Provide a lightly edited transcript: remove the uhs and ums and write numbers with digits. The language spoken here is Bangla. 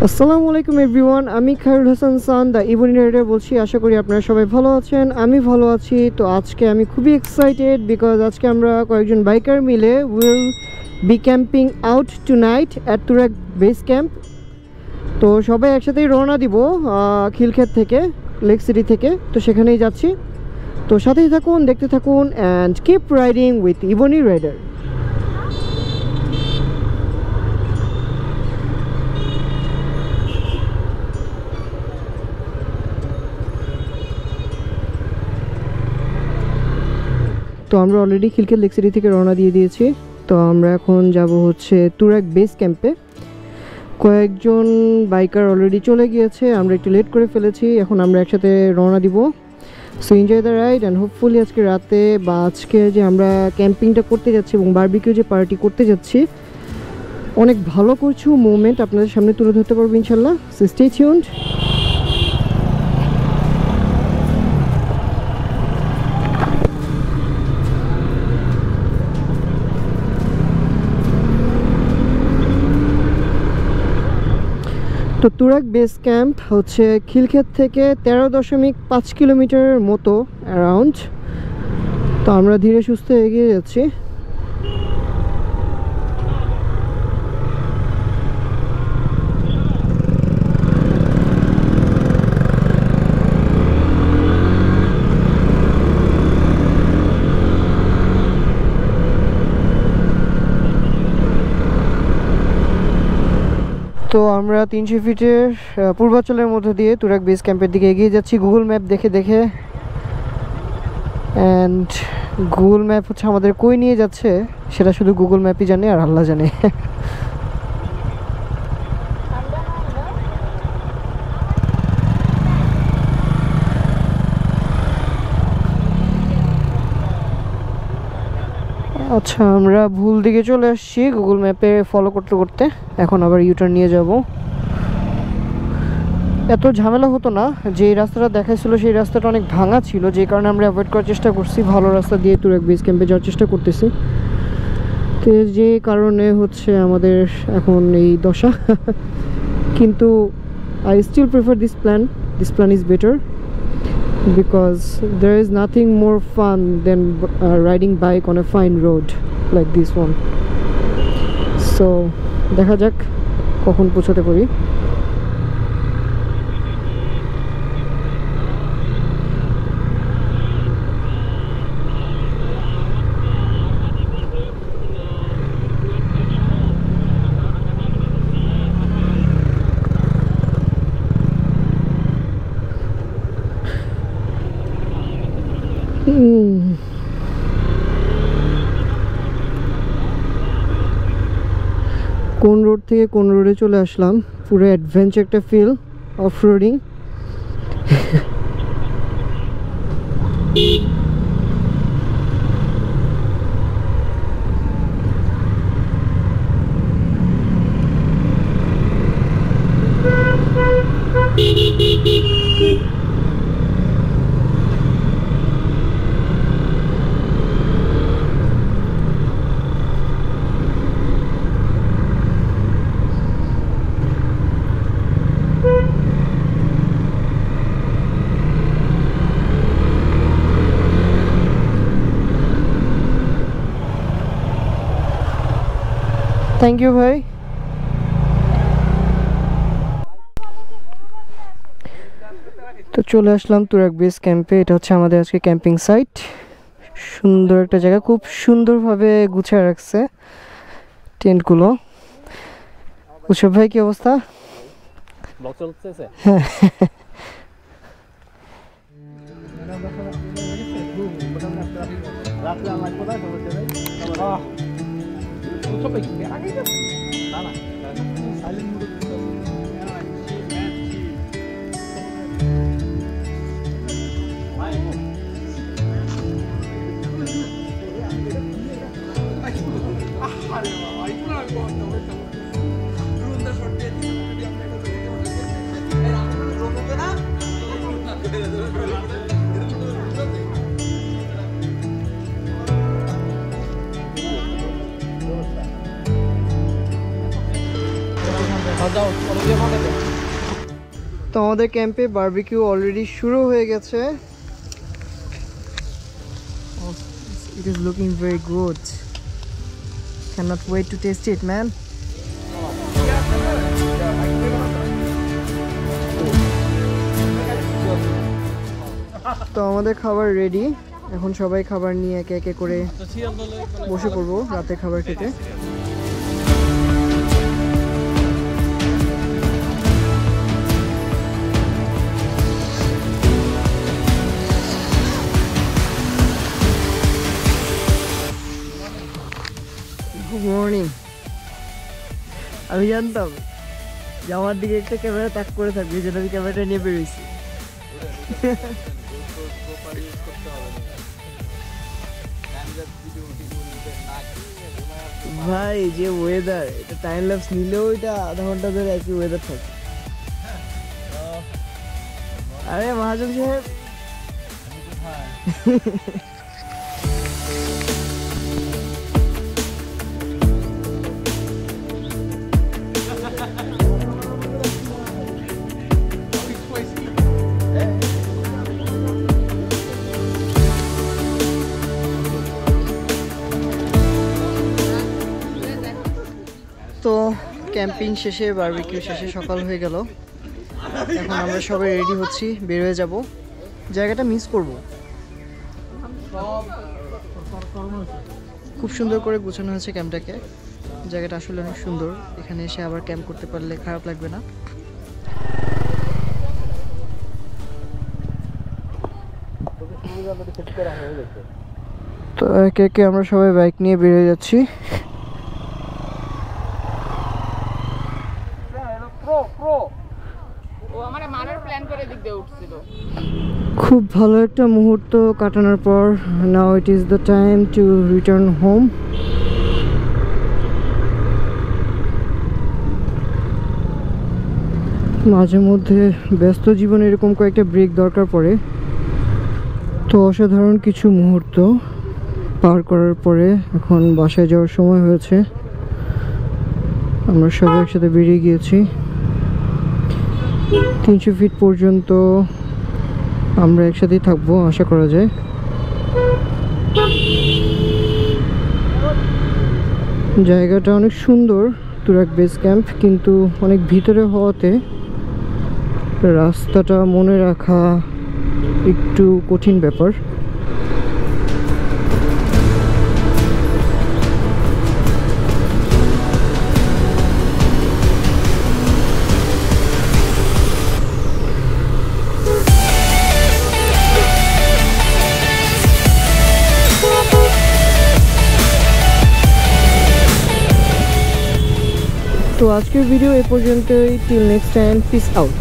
আসসালামু আলাইকুম এভরিওয়ান, আমি খায়রুল হাসান সান দ্য ইবনি রাইডার বলছি। আশা করি আপনারা সবাই ভালো আছেন, আমি ভালো আছি। তো আজকে আমি খুবই এক্সাইটেড বিকজ আজকে আমরা কয়েকজন বাইকার মিলে will be camping out tonight at Turag base camp. তো সবাই একসাথেই রওনা দিব খিলক্ষেত থেকে, লেক সিটি থেকে। তো সেখানেই যাচ্ছি, তো সাথেই থাকুন, দেখতে থাকুন অ্যান্ড কিপ রাইডিং উইথ ইবনি রাইডার। তো আমরা অলরেডি খিলক্ষেত লেক সিটি থেকে রওনা দিয়ে দিয়েছি। তো আমরা এখন যাব হচ্ছে তুরাগ বেস ক্যাম্পে। কয়েকজন বাইকার অলরেডি চলে গিয়েছে, আমরা একটু লেট করে ফেলেছি। এখন আমরা একসাথে রওনা দিব। So enjoy the ride and hopefully আজকে রাতে বা আজকে যে আমরা ক্যাম্পিংটা করতে যাচ্ছি এবং বারবিকিউ যে পার্টি করতে যাচ্ছি, অনেক ভালো কিছু মোমেন্ট আপনাদের সামনে তুলে ধরতে পারবো ইনশাল্লাহ। So stay tuned. তো তুরাগ বেস ক্যাম্প হচ্ছে খিলক্ষেত থেকে 13.5 কিলোমিটারের মতো অ্যারাউন্ড। তো আমরা ধীরে সুস্থে এগিয়ে যাচ্ছি। তো আমরা 300 ফিটের পূর্বাঞ্চলের মধ্যে দিয়ে তুরাগ বেস ক্যাম্পের দিকে এগিয়ে যাচ্ছি গুগল ম্যাপ দেখে দেখে। অ্যান্ড গুগল ম্যাপ হচ্ছে আমাদের কই নিয়ে যাচ্ছে সেটা শুধু গুগল ম্যাপই জানে আর আল্লাহ জানে। আচ্ছা, আমরা ভুল দিকে চলে আসছি গুগল ম্যাপে ফলো করতে করতে। এখন আবার ইউটার্ন নিয়ে যাব। এত ঝামেলা হতো না, যে রাস্তাটা দেখাইছিল সেই রাস্তাটা অনেক ভাঙা ছিল, যে কারণে আমরা অ্যাভয়েড করার চেষ্টা করছি। ভালো রাস্তা দিয়ে তুরাগ বেস ক্যাম্পে যাওয়ার চেষ্টা করতেছি। তো যে কারণে হচ্ছে আমাদের এখন এই দশা। কিন্তু I still prefer this plan is better because there is nothing more fun than riding bike on a fine road like this one. So দেখা যাক কখন পৌঁছাতে পারি। কোন রোড থেকে কোন রোডে চলে আসলাম, পুরো অ্যাডভেঞ্চার একটা feel, off roading. Thank you ভাই। তো চলে আসলাম তুরাগ বেস ক্যাম্পে। এটা হচ্ছে আমাদের আজকে ক্যাম্পিং সাইট। সুন্দর একটা জায়গা, খুব সুন্দরভাবে গুছিয়ে রাখছে টেন্টগুলো। উৎসব ভাই কি অবস্থা? হ্যাঁ, তো আমাদের ক্যাম্পে বারবিকিউ অলরেডি শুরু হয়ে গেছে। It is looking very good. Cannot wait to taste it, man. তো আমাদের খাবার রেডি। এখন সবাই খাবার নিয়ে একে একে করে বসে পড়বো রাতে খাবার খেতে। Good morning. আমি জানতাম যে আমার দিকে একটা ক্যামেরা তাক করে থাকবে, যেটা আমি ক্যামেরাটা নিয়ে বেরোইছি। ভাই যে ওয়েদার, এটা টাইম ল্যাপস নিলেও এটা আধা ঘন্টা ধরে একই ওয়েদার থাকে। আরে মহাজন সাহেব, তো ক্যাম্পিং শেষে বারবিকিউ শেষে সকাল হয়ে গেল। এখন আমরা সবাই রেডি হচ্ছি, বের হয়ে যাব। জায়গাটা মিস করব। খুব সুন্দর করে গোছানো হয়েছে ক্যাম্পটাকে। জায়গাটা আসলে অনেক সুন্দর। এখানে এসে আবার ক্যাম্প করতে পারলে খারাপ লাগবে না। তো একে একে আমরা সবাই বাইক নিয়ে বের হয়ে যাচ্ছি। খুব ভালো একটা মুহূর্ত কাটানোর পর now it is the time to return home. মাঝে মধ্যে ব্যস্ত জীবনে এরকম কয়েকটা ব্রেক দরকার পড়ে। তো অসাধারণ কিছু মুহূর্ত পার করার পরে এখন বাসায় যাওয়ার সময় হয়েছে। আমরা সবাই একসাথে বেরিয়ে গিয়েছি। 300 ফিট পর্যন্ত আমরা একসাথেই থাকবো আশা করা যায়। জায়গাটা অনেক সুন্দর, তুরাগ বেস ক্যাম্প, কিন্তু অনেক ভিতরে হওয়াতে রাস্তাটা মনে রাখা একটু কঠিন ব্যাপার। তো আজকের ভিডিও এ পর্যন্তই। Till next time, piece out.